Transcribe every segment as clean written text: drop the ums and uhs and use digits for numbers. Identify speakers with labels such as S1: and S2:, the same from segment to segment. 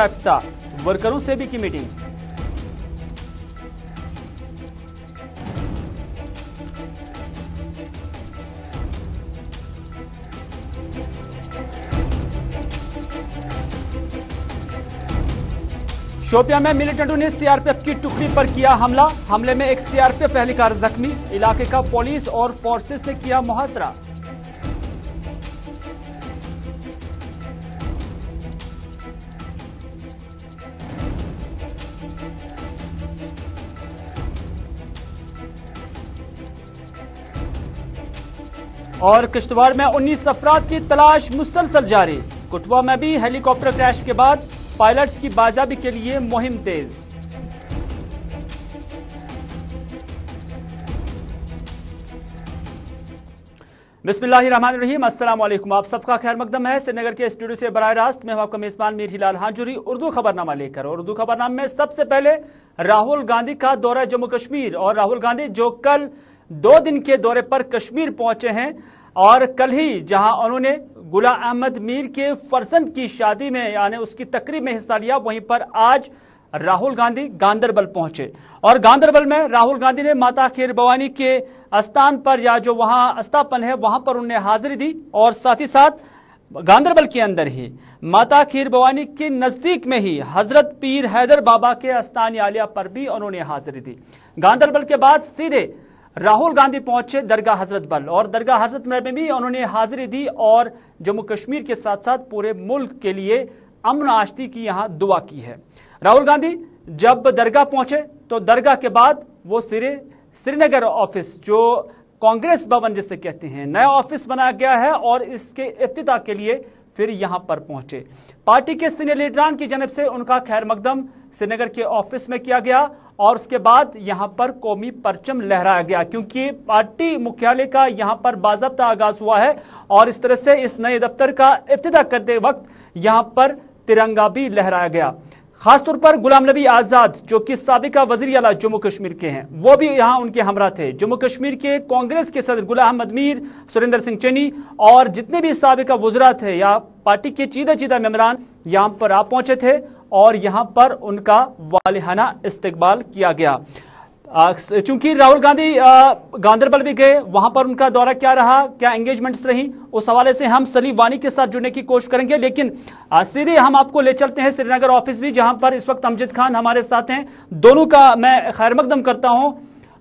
S1: इफ्तिताह, वर्करों से भी की मीटिंग। शोपियां में मिलिटेंटों ने सीआरपीएफ की टुकड़ी पर किया हमला। हमले में एक सीआरपीएफ एहलकार जख्मी। इलाके का पुलिस और फोर्सेस ने किया मुहासरा। और किश्तवाड़ में 19 अफराद की तलाश मुसलसल जारी। कुटवा में भी हेलीकॉप्टर क्रैश के बाद पायलट्स की बाजियाबी के लिए मुहिम तेज। बिस्मिल्लाहिर्रहमानिर्रहीम, अस्सलाम वालेकुम। आप सबका खैर मकदम है। श्रीनगर के स्टूडियो से बराह रास्त मैं आपका मेजबान मीर हिलाल हाजुरी उर्दू खबरनामा लेकर। और उर्दू खबरनामे में सबसे पहले राहुल गांधी का दौरा जम्मू कश्मीर। और राहुल गांधी जो कल 2 दिन के दौरे पर कश्मीर पहुंचे हैं और कल ही जहां उन्होंने गुलाम अहमद मीर के फर्जंद की शादी में यानी उसकी तकरीब में हिस्सा लिया, वहीं पर आज राहुल गांधी गांदरबल पहुंचे। और गांदरबल में राहुल गांधी ने माता खीर भवानी के स्थान पर या जो वहां अस्थापन है वहां पर उन्होंने हाजिरी दी। और साथ ही साथ गांदरबल के अंदर ही माता खीर भवानी के नजदीक में ही हजरत पीर हैदर बाबा के आस्थान आलिया पर भी उन्होंने हाजिरी दी। गांदरबल के बाद सीधे राहुल गांधी पहुंचे दरगाह हजरत बल। और दरगाह हजरत बल में भी उन्होंने हाजिरी दी और जम्मू कश्मीर के साथ साथ पूरे मुल्क के लिए अमन आश्ती की यहां दुआ की है। राहुल गांधी जब दरगाह पहुंचे तो दरगाह के बाद वो श्रीनगर ऑफिस जो कांग्रेस भवन जिसे कहते हैं नया ऑफिस बनाया गया है और इसके इफ्तिताह के लिए फिर यहां पर पहुंचे। पार्टी के सीनियर लीडरान की जानब से उनका खैर मकदम श्रीनगर के ऑफिस में किया गया और उसके बाद यहां पर कौमी परचम लहराया गया, क्योंकि पार्टी मुख्यालय का यहां पर बाज़ाब्ता आगाज हुआ है। और इस तरह से इस नए दफ्तर का इफ्तिताह करते वक्त यहां पर तिरंगा भी लहराया गया। खासतौर पर गुलाम नबी आजाद जो कि साबिका वज़ीर आला जम्मू कश्मीर के हैं वो भी यहां उनके हमरा थे। जम्मू कश्मीर के कांग्रेस के सदर गुलाम अहमद मीर, सुरेंद्र सिंह चन्नी और जितने भी साबिका वज़रा थे या पार्टी के चीदा मेंबरान यहां पर आ पहुंचे थे और यहां पर उनका वालिहाना इस्तकबाल किया गया। चूंकि राहुल गांधी गांदरबल भी गए, वहां पर उनका दौरा क्या रहा, क्या एंगेजमेंट्स रही, उस हवाले से हम सलीम वानी के साथ जुड़ने की कोशिश करेंगे। लेकिन सीधे हम आपको ले चलते हैं श्रीनगर ऑफिस भी, जहां पर इस वक्त अमजद खान हमारे साथ हैं। दोनों का मैं खैर मकदम करता हूं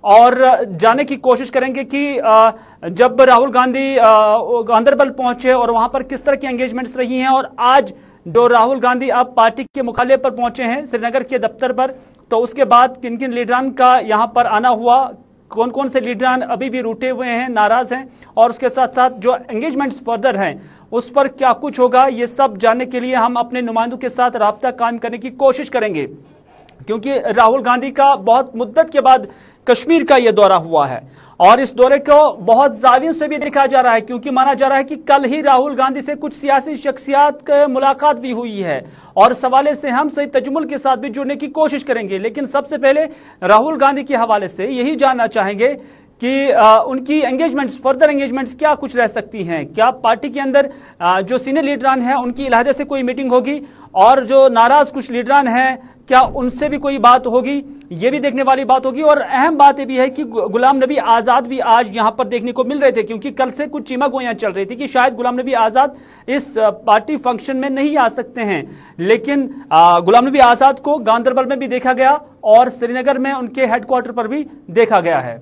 S1: और जानने की कोशिश करेंगे कि जब राहुल गांधी गांदरबल पहुंचे और वहां पर किस तरह की एंगेजमेंट्स रही हैं और आज जो राहुल गांधी अब पार्टी के मुख्यालय पर पहुंचे हैं श्रीनगर के दफ्तर पर, तो उसके बाद किन किन लीडरान का यहां पर आना हुआ, कौन कौन से लीडरान अभी भी रूठे हुए हैं, नाराज हैं, और उसके साथ साथ जो एंगेजमेंट्स फर्दर हैं उस पर क्या कुछ होगा, ये सब जानने के लिए हम अपने नुमाइंदों के साथ राब्ता कायम करने की कोशिश करेंगे। क्योंकि राहुल गांधी का बहुत मुद्दत के बाद कश्मीर का यह दौरा हुआ है और इस दौरे को बहुत जावियों से भी देखा जा रहा है, क्योंकि माना जा रहा है कि कल ही राहुल गांधी से कुछ सियासी शख्सियात की मुलाकात भी हुई है और इस हवाले से हम सही तजमुल के साथ भी जुड़ने की कोशिश करेंगे। लेकिन सबसे पहले राहुल गांधी के हवाले से यही जानना चाहेंगे कि उनकी एंगेजमेंट्स, फर्दर एंगेजमेंट्स क्या कुछ रह सकती हैं। क्या पार्टी के अंदर जो सीनियर लीडरान हैं उनकी इलाहदे से कोई मीटिंग होगी और जो नाराज कुछ लीडरान हैं क्या उनसे भी कोई बात होगी, ये भी देखने वाली बात होगी। और अहम बात यह भी है कि गुलाम नबी आजाद भी आज यहां पर देखने को मिल रहे थे, क्योंकि कल से कुछ चीमा गोइयां चल रही थी कि शायद गुलाम नबी आजाद इस पार्टी फंक्शन में नहीं आ सकते हैं। लेकिन गुलाम नबी आजाद को गांदरबल में भी देखा गया और श्रीनगर में उनके हेडक्वार्टर पर भी देखा गया है।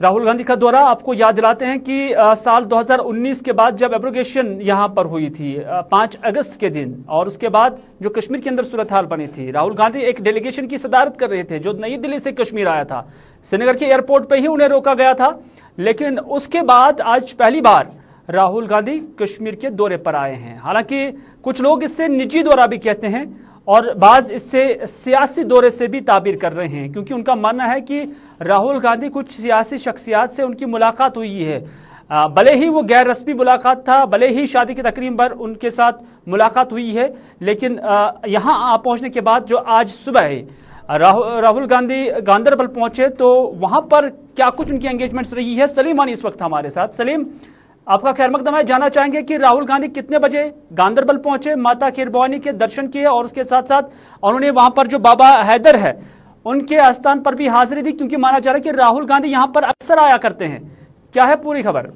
S1: राहुल गांधी का दौरा आपको याद दिलाते हैं कि साल 2019 के बाद जब एब्रोगेशन यहां पर हुई थी 5 अगस्त के दिन, और उसके बाद जो कश्मीर के अंदर सूरत हाल बनी थी, राहुल गांधी एक डेलीगेशन की सदारत कर रहे थे जो नई दिल्ली से कश्मीर आया था। श्रीनगर के एयरपोर्ट पे ही उन्हें रोका गया था। लेकिन उसके बाद आज पहली बार राहुल गांधी कश्मीर के दौरे पर आए हैं। हालांकि कुछ लोग इससे निजी दौरा भी कहते हैं और बाज इससे सियासी दौरे से भी ताबीर कर रहे हैं, क्योंकि उनका मानना है कि राहुल गांधी कुछ सियासी शख्सियात से उनकी मुलाकात हुई है। भले ही वो गैर रस्मी मुलाकात था, भले ही शादी की तकरीब पर उनके साथ मुलाकात हुई है, लेकिन यहाँ पहुंचने के बाद जो आज सुबह है राहुल गांधी गांदरबल पहुंचे तो वहां पर क्या कुछ उनकी एंगेजमेंट्स रही है। सलीम वानी इस वक्त हमारे साथ। सलीम, आपका खैर मकदम है। जानना चाहेंगे कि राहुल गांधी कितने बजे गांदरबल पहुंचे, माता खीर भवानी के दर्शन किए और उसके साथ साथ उन्होंने वहां पर जो बाबा हैदर है उनके आस्थान पर भी हाजिरी दी, क्योंकि माना जा रहा है कि राहुल गांधी यहां पर अक्सर आया करते हैं। क्या है पूरी खबर?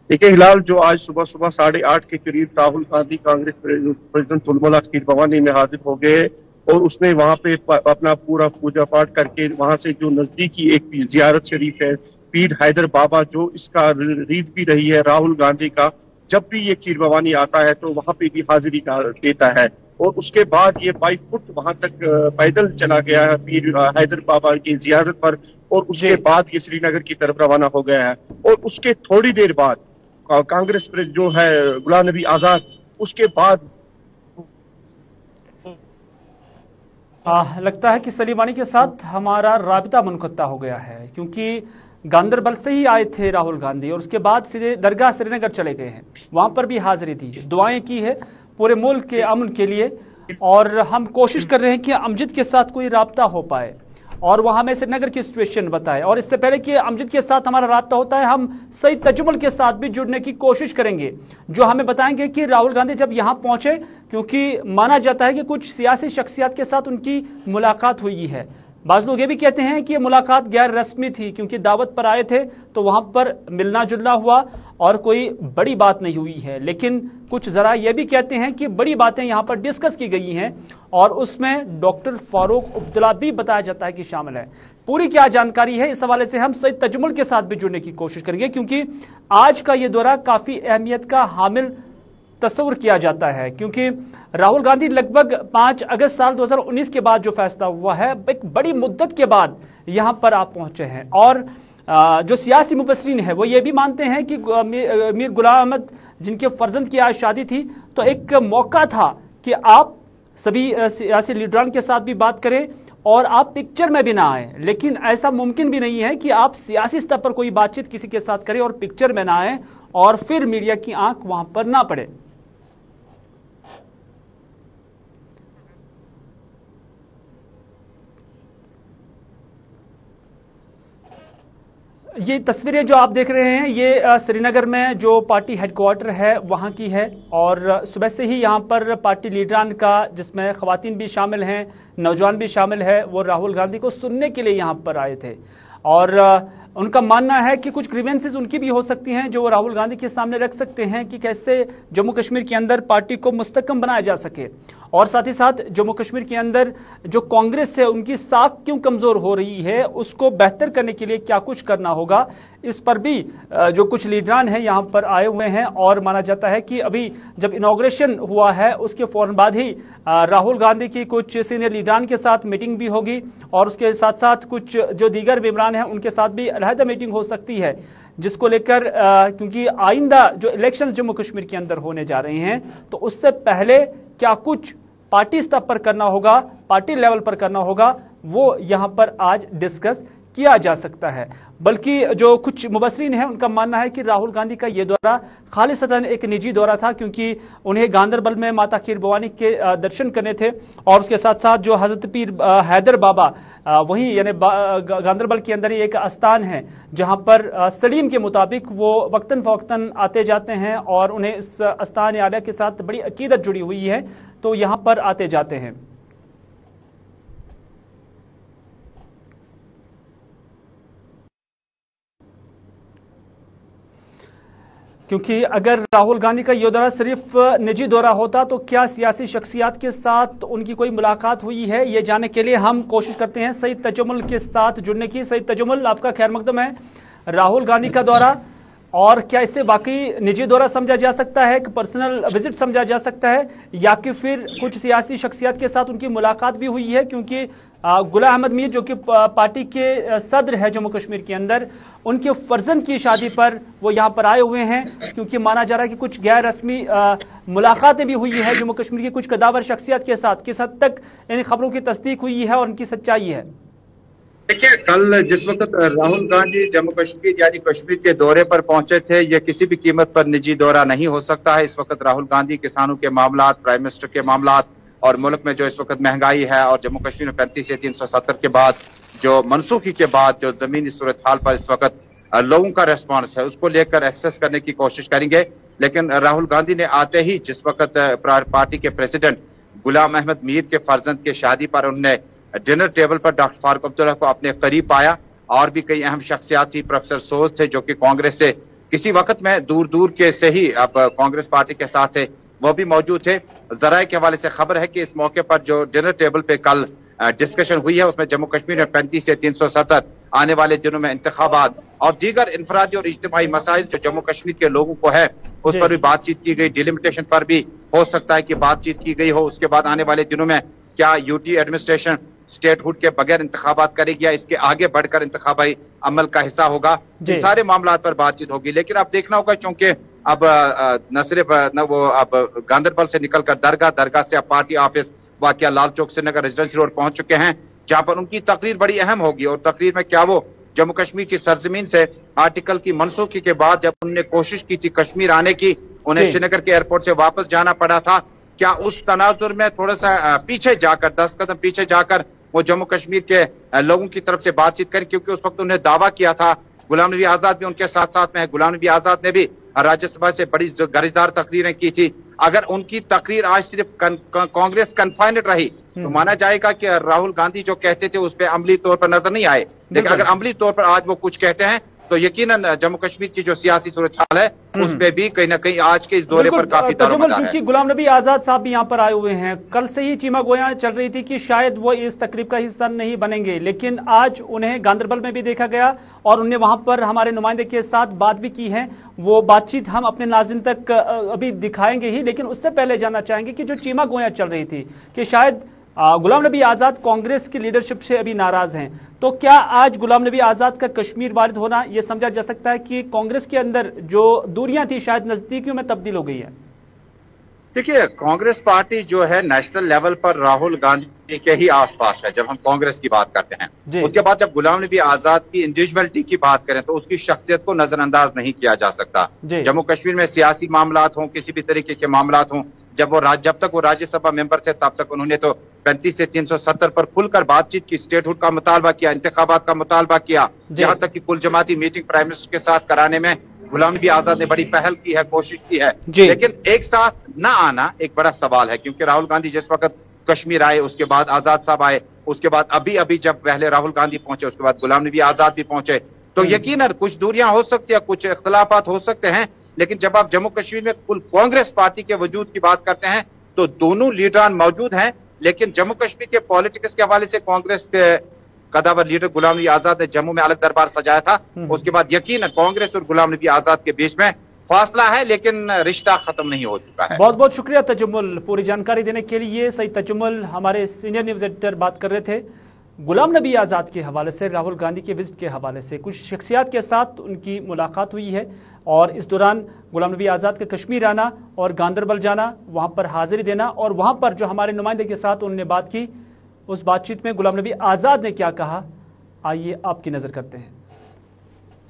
S2: देखिए हिलाल, जो आज सुबह सुबह 8:30 के करीब राहुल गांधी कांग्रेस प्रेसिडेंट तुलमुला खीर भवानी में हाजिर हो गए और उसने वहां पे अपना पूरा पूजा पाठ करके वहां से जो नजदीकी एक जियारत शरीफ है पीर हैदर बाबा, जो इसका रीत भी रही है राहुल गांधी का, जब भी ये खीर भवानी आता है तो वहां पे भी हाजिरी देता है। और उसके बाद ये 22 फुट वहां तक पैदल चला गया है पीर हैदर बाबा की जियारत पर, और उसके बाद ये श्रीनगर की तरफ रवाना हो गया है। और उसके थोड़ी देर बाद कांग्रेस जो है गुलाम नबी आजाद, उसके बाद
S1: लगता है कि सलीमानी के साथ हमारा राबिता मुनक़ता हो गया है, क्योंकि गांदरबल से ही आए थे राहुल गांधी और उसके बाद सीधे दरगाह श्रीनगर चले गए हैं, वहां पर भी हाजिरी दी, दुआएं की है पूरे मुल्क के अमन के लिए। और हम कोशिश कर रहे हैं कि अमजद के साथ कोई राब्ता हो पाए और वहां में श्रीनगर की सिचुएशन बताए। और इससे पहले कि अमजद के साथ हमारा राब्ता होता है, हम सईद तजुमल के साथ भी जुड़ने की कोशिश करेंगे, जो हमें बताएंगे कि राहुल गांधी जब यहां पहुंचे, क्योंकि माना जाता है कि कुछ सियासी शख्सियत के साथ उनकी मुलाकात हुई है। बाज़ लोग ये भी कहते हैं कि ये मुलाकात गैर रस्मी थी, क्योंकि दावत पर आए थे तो वहां पर मिलना जुलना हुआ और कोई बड़ी बात नहीं हुई है। लेकिन कुछ जरा ये भी कहते हैं कि बड़ी बातें यहां पर डिस्कस की गई हैं और उसमें डॉक्टर फारूक अब्दुल्ला भी बताया जाता है कि शामिल है। पूरी क्या जानकारी है, इस हवाले से हम सईद तजुमल के साथ भी जुड़ने की कोशिश करेंगे, क्योंकि आज का ये दौरा काफी अहमियत का हामिल तस्वुर किया जाता है। क्योंकि राहुल गांधी लगभग 5 अगस्त साल 2019 के बाद जो फैसला हुआ है, एक बड़ी मुद्दत के बाद यहां पर आप पहुंचे हैं। और जो सियासी मुबस्सिरीन है वो ये भी मानते हैं कि मीर गुलाम अहमद जिनके फर्जंद की आज शादी थी, तो एक मौका था कि आप सभी सियासी लीडरान के साथ भी बात करें और आप पिक्चर में भी ना आए। लेकिन ऐसा मुमकिन भी नहीं है कि आप सियासी स्तर पर कोई बातचीत किसी के साथ करें और पिक्चर में ना आए और फिर मीडिया की आंख वहां पर ना पड़े। ये तस्वीरें जो आप देख रहे हैं ये श्रीनगर में जो पार्टी हेडक्वार्टर है वहाँ की है। और सुबह से ही यहाँ पर पार्टी लीडरान का, जिसमें ख़वातीन भी शामिल हैं, नौजवान भी शामिल है, वो राहुल गांधी को सुनने के लिए यहाँ पर आए थे। और उनका मानना है कि कुछ ग्रीवेंसेस उनकी भी हो सकती हैं जो वो राहुल गांधी के सामने रख सकते हैं कि कैसे जम्मू कश्मीर के अंदर पार्टी को मुस्तकम बनाया जा सके, और साथ ही साथ जम्मू कश्मीर के अंदर जो कांग्रेस है उनकी साख क्यों कमज़ोर हो रही है, उसको बेहतर करने के लिए क्या कुछ करना होगा। इस पर भी जो कुछ लीडरान हैं यहाँ पर आए हुए हैं। और माना जाता है कि अभी जब इनॉग्रेशन हुआ है उसके फौरन बाद ही राहुल गांधी की कुछ सीनियर लीडरान के साथ मीटिंग भी होगी और उसके साथ साथ कुछ जो दीगर मेंबरान हैं उनके साथ भी अलहदा मीटिंग हो सकती है, जिसको लेकर क्योंकि आइंदा जो इलेक्शन जम्मू कश्मीर के अंदर होने जा रहे हैं, तो उससे पहले क्या कुछ पार्टी स्तर पर करना होगा, पार्टी लेवल पर करना होगा, वो यहाँ पर आज डिस्कस किया जा सकता है। बल्कि जो कुछ मुबस्सिरीन हैं उनका मानना है कि राहुल गांधी का ये दौरा खालिसतन एक निजी दौरा था, क्योंकि उन्हें गांदरबल में माता खीर भवानी के दर्शन करने थे और उसके साथ साथ जो हजरत पीर हैदर बाबा वहीं यानी गांदरबल के अंदर ही एक आस्थान है जहां पर सलीम के मुताबिक वो वक्तन फवक्तन आते जाते हैं और उन्हें इस आस्थान आलिया के साथ बड़ी अकीदत जुड़ी हुई है, तो यहां पर आते जाते हैं। क्योंकि अगर राहुल गांधी का ये दौरा सिर्फ निजी दौरा होता तो क्या सियासी शख्सियत के साथ उनकी कोई मुलाकात हुई है, ये जानने के लिए हम कोशिश करते हैं सईद तजुमल के साथ जुड़ने की। सईद तजुमल, आपका खैर मकदम है। राहुल गांधी का दौरा, और क्या इसे वाकई निजी दौरा समझा जा सकता है, एक पर्सनल विजिट समझा जा सकता है, या कि फिर कुछ सियासी शख्सियत के साथ उनकी मुलाकात भी हुई है? क्योंकि गुलाम अहमद मीर जो कि पार्टी के सदर है जम्मू कश्मीर के अंदर, उनके फर्जंद की शादी पर वो यहाँ पर आए हुए हैं, क्योंकि माना जा रहा है कि कुछ गैर रस्मी मुलाकातें भी हुई है जम्मू कश्मीर की कुछ कदावर शख्सियत के साथ। किस हद तक इन खबरों की तस्दीक हुई है और उनकी सच्चाई है?
S3: देखिए, कल जिस वक्त राहुल गांधी जम्मू कश्मीर यानी कश्मीर के दौरे पर पहुंचे थे, यह किसी भी कीमत पर निजी दौरा नहीं हो सकता है। इस वक्त राहुल गांधी किसानों के मामला, प्राइम मिनिस्टर के मामला और मुल्क में जो इस वक्त महंगाई है और जम्मू कश्मीर में 35 से 370 के बाद जो मनसूखी के बाद जो जमीनी सूरत हाल पर इस वक्त लोगों का रेस्पॉन्स है उसको लेकर एक्सेस करने की कोशिश करेंगे। लेकिन राहुल गांधी ने आते ही जिस वक्त पार्टी के प्रेसिडेंट गुलाम अहमद मीर के फर्जंद के शादी पर उन्होंने डिनर टेबल पर डॉक्टर फारूक अब्दुल्ला को अपने करीब पाया, और भी कई अहम शख्सियात थी। प्रोफेसर सोज थे जो कि कांग्रेस से किसी वक्त में दूर दूर के से ही अब कांग्रेस पार्टी के साथ थे, वो भी मौजूद थे। जराये के हवाले से खबर है कि इस मौके पर जो डिनर टेबल पे कल डिस्कशन हुई है उसमें जम्मू कश्मीर में 35 से 370 आने वाले दिनों में इंतखाबात और दीगर इंफरादी और इज्तिमाई मसाइल जो जम्मू कश्मीर के लोगों को है उस पर भी बातचीत की गई। डिलिमिटेशन पर भी हो सकता है कि बातचीत की गई हो। उसके बाद आने वाले दिनों में क्या यूटी एडमिनिस्ट्रेशन स्टेटहुड के बगैर इंतखाबात करेगी या इसके आगे बढ़कर इंतखाबाई अमल का हिस्सा होगा, इन सारे मामला पर बातचीत होगी। लेकिन अब देखना होगा चूंकि अब न सिर्फ न वो अब गांधरबल से निकलकर दरगाह से अब पार्टी ऑफिस वाकया लाल चौक श्रीनगर रेजिडेंसी रोड पहुंच चुके हैं, जहां पर उनकी तकरीर बड़ी अहम होगी। और तकरीर में क्या वो जम्मू कश्मीर की सरजमीन से आर्टिकल की मनसूखी के बाद जब उन्होंने कोशिश की थी कश्मीर आने की, उन्हें श्रीनगर के एयरपोर्ट से वापस जाना पड़ा था, क्या उस तनाजुर में थोड़ा सा पीछे जाकर 10 कदम पीछे जाकर वो जम्मू कश्मीर के लोगों की तरफ से बातचीत करें? क्योंकि उस वक्त उन्हें दावा किया था, गुलाम नबी आजाद भी उनके साथ साथ में है, गुलाम नबी आजाद ने भी राज्यसभा से बड़ी गर्जदार तकरीरें की थी। अगर उनकी तकरीर आज सिर्फ कांग्रेस कन्फाइंड रही तो माना जाएगा कि राहुल गांधी जो कहते थे उस पर अमली तौर पर नजर नहीं आए। लेकिन अगर अमली तौर पर आज वो कुछ कहते हैं तो यकीनन जम्मू कश्मीर की जो सियासी सूरत हाल है उस पे भी कहीं ना कहीं आज के इस दौरे पर काफी दारोमदार है।
S1: गुलाम नबी आजाद साहब भी यहाँ पर आए हुए हैं, कल से ही चीमा गोया चल रही थी कि शायद वो इस तकरीब का हिस्सा नहीं बनेंगे, लेकिन आज उन्हें गांधरबल में भी देखा गया और उन्हें वहां पर हमारे नुमाइंदे के साथ बात भी की है। वो बातचीत हम अपने नाज़रीन तक अभी दिखाएंगे ही, लेकिन उससे पहले जानना चाहेंगे कि जो चीमा गोया चल रही थी कि शायद गुलाम नबी आजाद कांग्रेस की लीडरशिप से अभी नाराज हैं, तो क्या आज गुलाम नबी आजाद का कश्मीर वारिद होना यह समझा जा सकता है कि कांग्रेस के अंदर जो दूरियां थी शायद नजदीकियों में तब्दील हो गई है?
S3: देखिए, कांग्रेस पार्टी जो है नेशनल लेवल पर राहुल गांधी के ही आसपास है जब हम कांग्रेस की बात करते हैं। उसके बाद जब गुलाम नबी आजाद की इंडिविजुअलिटी की बात करें तो उसकी शख्सियत को नजरअंदाज नहीं किया जा सकता। जम्मू कश्मीर में सियासी मामलात हों, किसी भी तरीके के मामलात हों, जब तक वो राज्यसभा मेंबर थे तब तक उन्होंने तो 35 से 370 पर खुलकर बातचीत की, स्टेटहुड का मुतालबा किया, इंतखाबात का मुतालबा किया, यहाँ तक कि कुल जमाती मीटिंग प्राइम मिनिस्टर के साथ कराने में गुलाम नबी आजाद ने बड़ी पहल की है, कोशिश की है। लेकिन एक साथ न आना एक बड़ा सवाल है, क्योंकि राहुल गांधी जिस वक्त कश्मीर आए, उसके बाद आजाद साहब आए, उसके बाद अभी जब पहले राहुल गांधी पहुंचे उसके बाद गुलाम नबी आजाद भी पहुंचे, तो यकीनन कुछ दूरियां हो सकती है, कुछ इख्तलाफात हो सकते हैं। लेकिन जब आप जम्मू कश्मीर में कुल कांग्रेस पार्टी के वजूद की बात करते हैं तो दोनों लीडरान मौजूद हैं। लेकिन जम्मू कश्मीर के पॉलिटिक्स के हवाले से कांग्रेस के कदावर लीडर गुलाम नबी आजाद ने जम्मू में अलग दरबार सजाया था, उसके बाद यकीनन कांग्रेस और गुलाम नबी आजाद के बीच में फासला है, लेकिन रिश्ता खत्म नहीं हो चुका है।
S1: बहुत बहुत शुक्रिया तजुम्मुल, पूरी जानकारी देने के लिए। सही तजुम्मुल हमारे सीनियर न्यूज एडिटर बात कर रहे थे गुलाम नबी आज़ाद के हवाले से, राहुल गांधी के विजिट के हवाले से। कुछ शख्सियात के साथ उनकी मुलाकात हुई है और इस दौरान गुलाम नबी आज़ाद का कश्मीर आना और गांधरबल जाना, वहाँ पर हाजिरी देना और वहाँ पर जो हमारे नुमाइंदे के साथ उन्होंने बात की, उस बातचीत में गुलाम नबी आज़ाद ने क्या कहा, आइए आपकी नज़र करते हैं।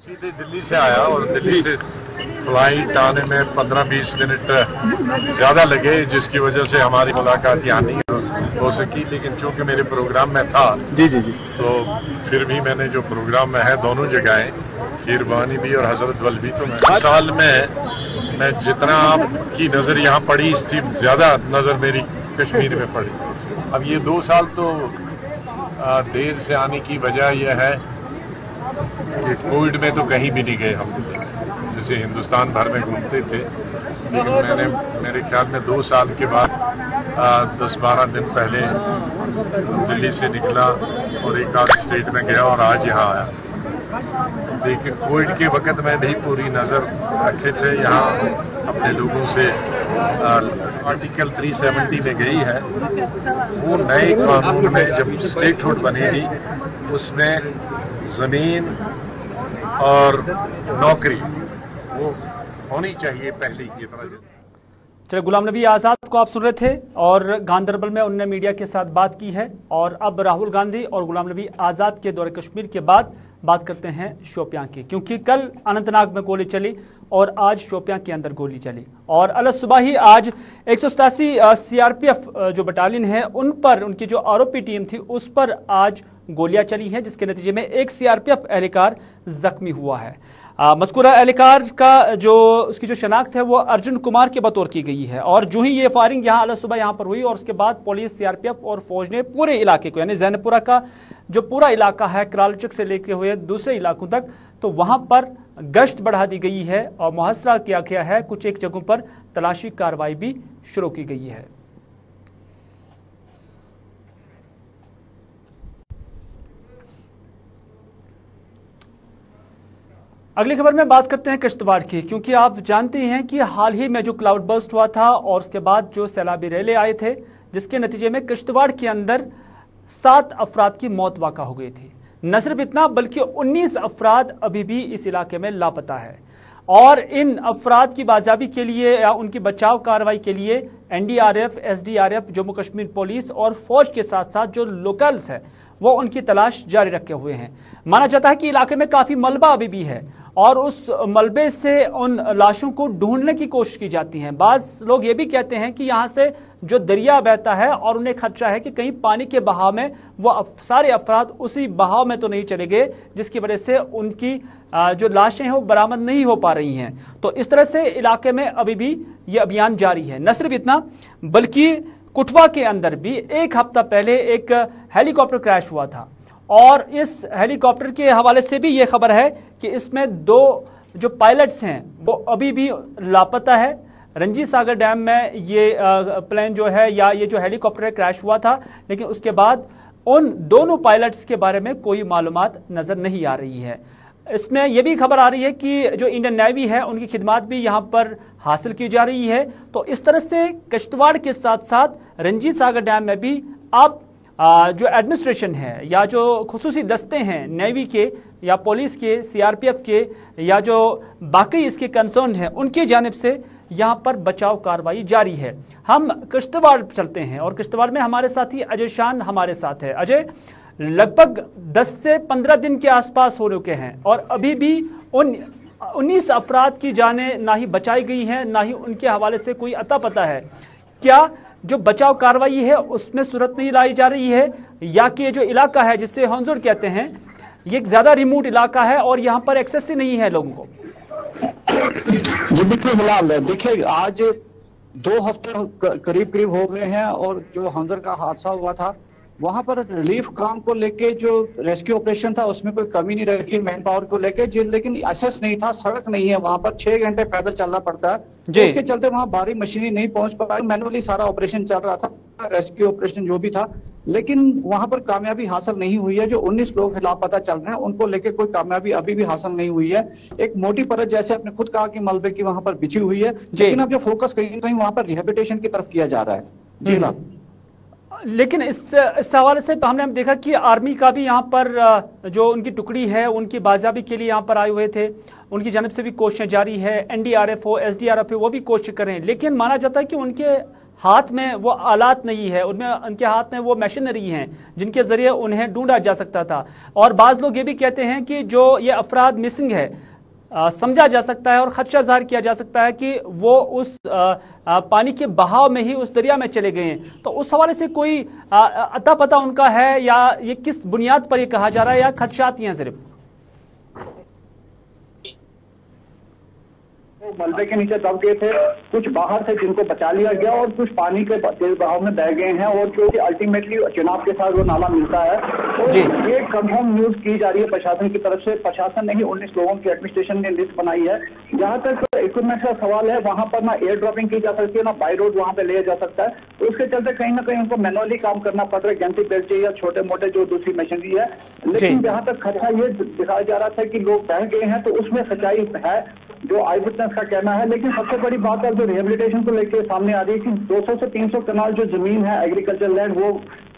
S4: सीधे दिल्ली से आया और दिल्ली से फ्लाइट आने में 15-20 मिनट ज़्यादा लगे, जिसकी वजह से हमारी मुलाकात यहाँ नहीं हो सकी। लेकिन चूंकि मेरे प्रोग्राम में था जी तो फिर भी मैंने जो प्रोग्राम में है दोनों जगहें, खीरबानी भी और हजरत बल भी, तो मैं साल में मैं जितना आपकी नज़र यहाँ पड़ी इससे ज़्यादा नज़र मेरी कश्मीर में पड़ी। अब ये 2 साल तो देर से आने की वजह यह है कि कोविड में तो कहीं भी नहीं गए हम, जैसे हिंदुस्तान भर में घूमते थे। लेकिन मैंने मेरे ख्याल में 2 साल के बाद 10-12 दिन पहले दिल्ली से निकला और एक आध स्टेट में गया और आज यहाँ आया। लेकिन कोविड के वक्त में भी पूरी नज़र रखे थे यहाँ अपने लोगों से। आर्टिकल 370 में गई है, वो नए कानून में जब स्टेटहुड बनेगी उसमें ज़मीन और नौकरी वो होनी चाहिए पहले की तरह।
S1: चलिए, गुलाम नबी आज़ाद को आप सुन रहे थे और गांधरबल में उन्होंने मीडिया के साथ बात की है। और अब राहुल गांधी और गुलाम नबी आज़ाद के दौरे कश्मीर के बाद बात करते हैं शोपियां की, क्योंकि कल अनंतनाग में गोली चली और आज शोपियां के अंदर गोली चली और अलग सुबह ही आज 187 CRPF जो बटालियन है उन पर, उनकी जो आरोपी टीम थी उस पर आज गोलियां चली हैं, जिसके नतीजे में एक सीआरपीएफ एहलकार जख्मी हुआ है। मज़कूरा एहलकार का उसकी जो शनाख्त है वो अर्जुन कुमार के बतौर की गई है। और जो ही ये फायरिंग यहाँ अल सुबह यहाँ पर हुई और उसके बाद पुलिस, सीआरपीएफ और फौज ने पूरे इलाके को, यानी जैनपुरा का जो पूरा इलाका है करालचक से लेकर हुए दूसरे इलाकों तक, तो वहां पर गश्त बढ़ा दी गई है और मुहसरा किया गया है। कुछ एक जगहों पर तलाशी कार्रवाई भी शुरू की गई है। अगली खबर में बात करते हैं किश्तवाड़ की, क्योंकि आप जानते हैं कि हाल ही में जो क्लाउड बर्स्ट हुआ था और उसके बाद जो सैलाबी रेले आए थे, जिसके नतीजे में किश्तवाड़ के अंदर 7 अफराद की मौत वाक़ा हो गई थी। न सिर्फ इतना बल्कि 19 अफराद अभी भी इस इलाके में लापता है और इन अफराद की बाजियाबी के लिए या उनकी बचाव कार्रवाई के लिए NDRF, SDRF, Jammu Kashmir police और फौज के साथ साथ जो लोकल्स है वो उनकी तलाश जारी रखे हुए हैं। माना जाता है कि इलाके में काफी मलबा अभी भी है और उस मलबे से उन लाशों को ढूंढने की कोशिश की जाती है। बाज लोग ये भी कहते हैं कि यहाँ से जो दरिया बहता है और उन्हें खदशा है कि कहीं पानी के बहाव में वो सारे अफराद उसी बहाव में तो नहीं चले गए, जिसकी वजह से उनकी जो लाशें हैं वो बरामद नहीं हो पा रही हैं। तो इस तरह से इलाके में अभी भी ये अभियान जारी है। न सिर्फ इतना बल्कि कुटवा के अंदर भी एक हफ्ता पहले एक हेलीकॉप्टर क्रैश हुआ था और इस हेलीकॉप्टर के हवाले से भी ये खबर है कि इसमें 2 जो पायलट्स हैं वो अभी भी लापता है। रंजीत सागर डैम में ये प्लेन जो है या ये जो हेलीकॉप्टर क्रैश हुआ था, लेकिन उसके बाद उन दोनों पायलट्स के बारे में कोई मालूमात नजर नहीं आ रही है। इसमें यह भी खबर आ रही है कि जो इंडियन नेवी है उनकी खिदमात भी यहाँ पर हासिल की जा रही है। तो इस तरह से किश्तवाड़ के साथ साथ रंजीत सागर डैम में भी अब जो एडमिनिस्ट्रेशन है या जो खुसूसी दस्ते हैं नेवी के या पुलिस के, सीआरपीएफ के या जो बाकी इसके कंसर्न हैं, उनकी जानिब से यहाँ पर बचाव कार्रवाई जारी है। हम किश्तवाड़ चलते हैं और किश्तवाड़ में हमारे साथी अजय शान हमारे साथ है। अजय, लगभग 10 से 15 दिन के आसपास हो चुके हैं और अभी भी 19 अफराद की जानें ना ही बचाई गई हैं, ना ही उनके हवाले से कोई अता पता है। क्या जो बचाव कार्रवाई है उसमें सूरत नहीं लाई जा रही है, या कि ये जो इलाका है जिससे हंजुर कहते हैं ये एक ज्यादा रिमोट इलाका है और यहाँ पर एक्सेस ही नहीं है लोगों को?
S5: जी बिल्कुल हिलाल, देखिए आज 2 हफ्ते करीब हो गए हैं और जो हंजुर का हादसा हुआ था वहां पर रिलीफ काम को लेके जो रेस्क्यू ऑपरेशन था उसमें कोई कमी नहीं रही मैन पावर को लेके, लेकिन एक्सेस नहीं था, सड़क नहीं है, वहां पर 6 घंटे पैदल चलना पड़ता है। तो उसके चलते वहां भारी मशीनरी नहीं पहुंच पाई, मैनुअली सारा ऑपरेशन चल रहा था, रेस्क्यू ऑपरेशन जो भी था, लेकिन वहां पर कामयाबी हासिल नहीं हुई है। जो 19 लोग लापता चल रहे हैं उनको लेके कोई कामयाबी अभी भी हासिल नहीं हुई है। एक मोटी परत जैसे आपने खुद कहा कि मलबे की वहां पर बिछी हुई है, लेकिन अब जो फोकस कहीं ना कहीं वहां पर रिहेबिलिटेशन की तरफ किया जा रहा है। जी हाँ,
S1: लेकिन इस हवाले से हमने देखा कि आर्मी का भी यहाँ पर जो उनकी टुकड़ी है उनकी बाजियाबी के लिए यहाँ पर आए हुए थे, उनकी जानिब से भी कोशिशें जारी है। एनडीआरएफ हो, एसडीआरएफ हो, वो भी कोशिश कर रहे हैं, लेकिन माना जाता है कि उनके हाथ में वो आलात नहीं है, उनके हाथ में वो मशीनरी हैं जिनके जरिए उन्हें ढूंढा जा सकता था। और बाज लोग ये भी कहते हैं कि जो ये अफराद मिसिंग है समझा जा सकता है और खदशा जाहिर किया जा सकता है कि वो उस पानी के बहाव में ही उस दरिया में चले गए हैं। तो उस हवाले से कोई अता पता उनका है या ये किस बुनियाद पर ये कहा जा रहा है, या खदशात ही हैं सिर्फ?
S6: मलबे के नीचे दब गए थे, कुछ बाहर से जिनको बचा लिया गया और कुछ पानी के तेज बहाव में बह गए हैं और क्योंकि अल्टीमेटली चुनाव के साथ वो नाला मिलता है। तो ये कंफर्म न्यूज की जा रही है प्रशासन की तरफ से। प्रशासन ने ही 19 लोगों की एडमिनिस्ट्रेशन ने लिस्ट बनाई है। जहां तक इक्विपमेंट का सवाल है, वहां पर ना एयर ड्रॉपिंग की जा सकती है, ना बाई रोड वहां पे ले जा सकता है। तो उसके चलते कहीं ना कहीं उनको मैनुअली काम करना पड़ रहा है, गैंती बेल्चे या छोटे मोटे जो दूसरी मशीनरी है। लेकिन जहां तक खतरा ये दिखाया जा रहा था कि लोग बह गए हैं, तो उसमें सच्चाई है जो आई विटनेस का कहना है। लेकिन सबसे बड़ी बात है जो रिहेबिलिटेशन को लेकर सामने आ रही है कि 200 से 300 कनाल जो जमीन है एग्रीकल्चर लैंड वो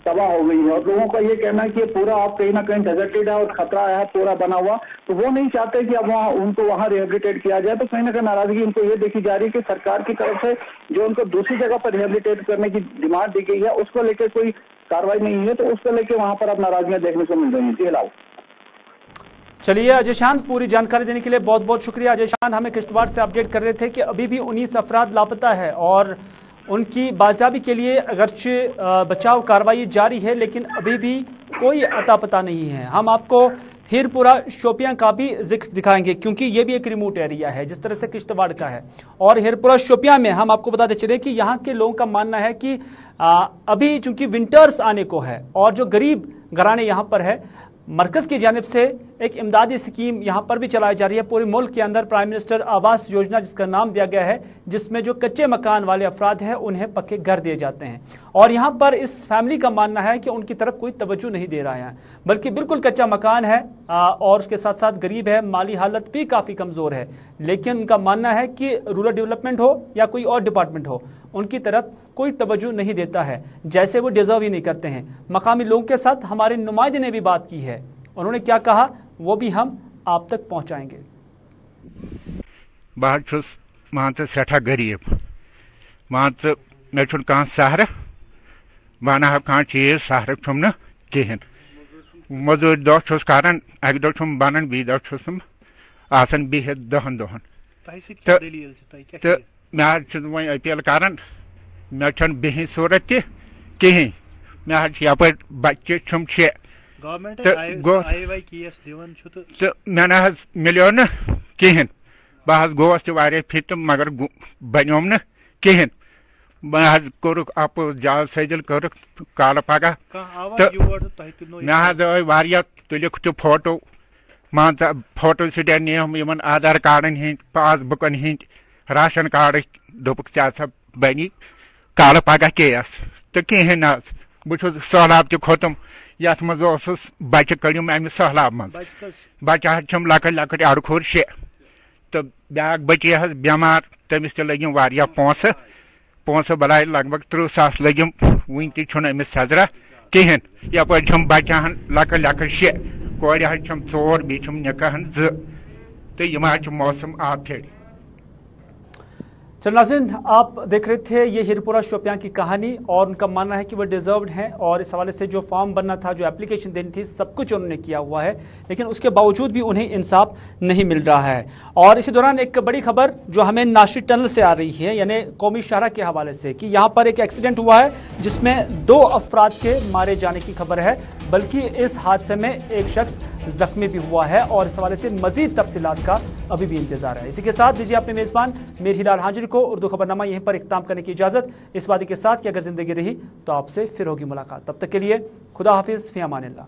S6: तबाह हो गई है और लोगों का ये कहना है कि पूरा आप कहीं ना कहीं डेजर्टेड है और खतरा है पूरा बना हुआ। तो वो नहीं चाहते कि अब उनको वहां रिहेबिलिटेट किया जाए। तो कहीं ना कहीं नाराजगी उनको ये देखी जा रही है कि सरकार की तरफ से जो उनको दूसरी जगह पर रिहेबिलिटेट करने की डिमांड दी गई है उसको लेकर कोई कार्रवाई नहीं है, तो उसको लेकर वहां पर अब नाराजगियां देखने को मिल रही है। जी लाल।
S1: चलिए अजय शान, पूरी जानकारी देने के लिए बहुत बहुत शुक्रिया। अजय शान हमें किश्तवाड़ से अपडेट कर रहे थे कि अभी भी 19 अफराद लापता है और उनकी बाजियाबी के लिए अगरचे बचाव कार्रवाई जारी है, लेकिन अभी भी कोई अता पता नहीं है। हम आपको हीरपुरा शोपियां का भी जिक्र दिखाएंगे, क्योंकि ये भी एक रिमोट एरिया है जिस तरह से किश्तवाड़ का है। और हीरपुरा शोपियां में हम आपको बताते चले कि यहाँ के लोगों का मानना है कि अभी चूंकि विंटर्स आने को है और जो गरीब घराने यहाँ पर है, मरकज की जानिब से एक इमदादी स्कीम यहाँ पर भी चलाई जा रही है पूरे मुल्क के अंदर, प्राइम मिनिस्टर आवास योजना जिसका नाम दिया गया है, जिसमें जो कच्चे मकान वाले अफराद हैं उन्हें पक्के घर दिए जाते हैं। और यहाँ पर इस फैमिली का मानना है कि उनकी तरफ कोई तवज्जो नहीं दे रहा है, बल्कि बिल्कुल कच्चा मकान है और उसके साथ साथ गरीब है, माली हालत भी काफ़ी कमज़ोर है, लेकिन उनका मानना है कि रूरल डेवलपमेंट हो या कोई और डिपार्टमेंट हो, उनकी तरफ कोई तवज्जो नहीं देता है, जैसे वो डिजर्व ही नहीं करते हैं। मकामी लोगों के साथ हमारे नुमाइंदे ने भी बात की है, उन्होंने क्या कहा वो भी हम आप तक पहुंचाएंगे।
S7: बहुत मान सठा गरीब, मान मे कह सहर बना कह चीज सहर छुम कहें, मजूर दह करान, अक दह बनान बी दह आसान बिहित 10 दोहन। तो मे वो अपील करान, मे बिहिन सूरत तह कहें, मे यप बच्चे छुम 6 मे न मिलो न कहें, बह गोस फिट मगर बनो न कहें। मैं कोरुक आप जाल सजल कोरुक काल पगह मे तुलिक तो फोटो मान फोटो स्टेट नियम इन आधार कार्डन हंद, पासबुकन हंद, राशन कार्ड दोपक चा बनी काल पगह केस तो कहें न। बहुत सहलाब तह खोतम ये मज बच्चे कड़म अमि सहलाब मज, बच्चा लकट लकट अड़खोर 6 तो ब्या बच्चे बेमार, तमिस लगिम वारिया पोंस बलाय लगभग 30,000 लगिम, वन तमिस सजरा कहें। यप बच्चान लकट लकट 6 कोर 4 बी निकाहन 2 तो यम मौसम आप फेर।
S1: चल नाज़रीन, आप देख रहे थे ये हीरपुरा शोपियां की कहानी, और उनका मानना है कि वो डिजर्व्ड हैं और इस हवाले से जो फॉर्म बनना था, जो एप्लीकेशन देनी थी, सब कुछ उन्होंने किया हुआ है, लेकिन उसके बावजूद भी उन्हें इंसाफ नहीं मिल रहा है। और इसी दौरान एक बड़ी खबर जो हमें नाशिर टनल से आ रही है, यानी कौमी शाहरा के हवाले से, कि यहाँ पर एक एक्सीडेंट हुआ है जिसमें 2 अफराद के मारे जाने की खबर है, बल्कि इस हादसे में एक शख्स जख्मी भी हुआ है और इस हवाले से मजीद तफसीलात का अभी भी इंतजार है। इसी के साथ दीजिए अपने मेजबान मीर हिलाल हाजिरी को उर्दू खबरनामा यहीं पर इख्तिताम करने की इजाजत, इस वादे के साथ कि अगर जिंदगी रही तो आपसे फिर होगी मुलाकात। तब तक के लिए खुदा हाफिज, फी अमानिल्लाह।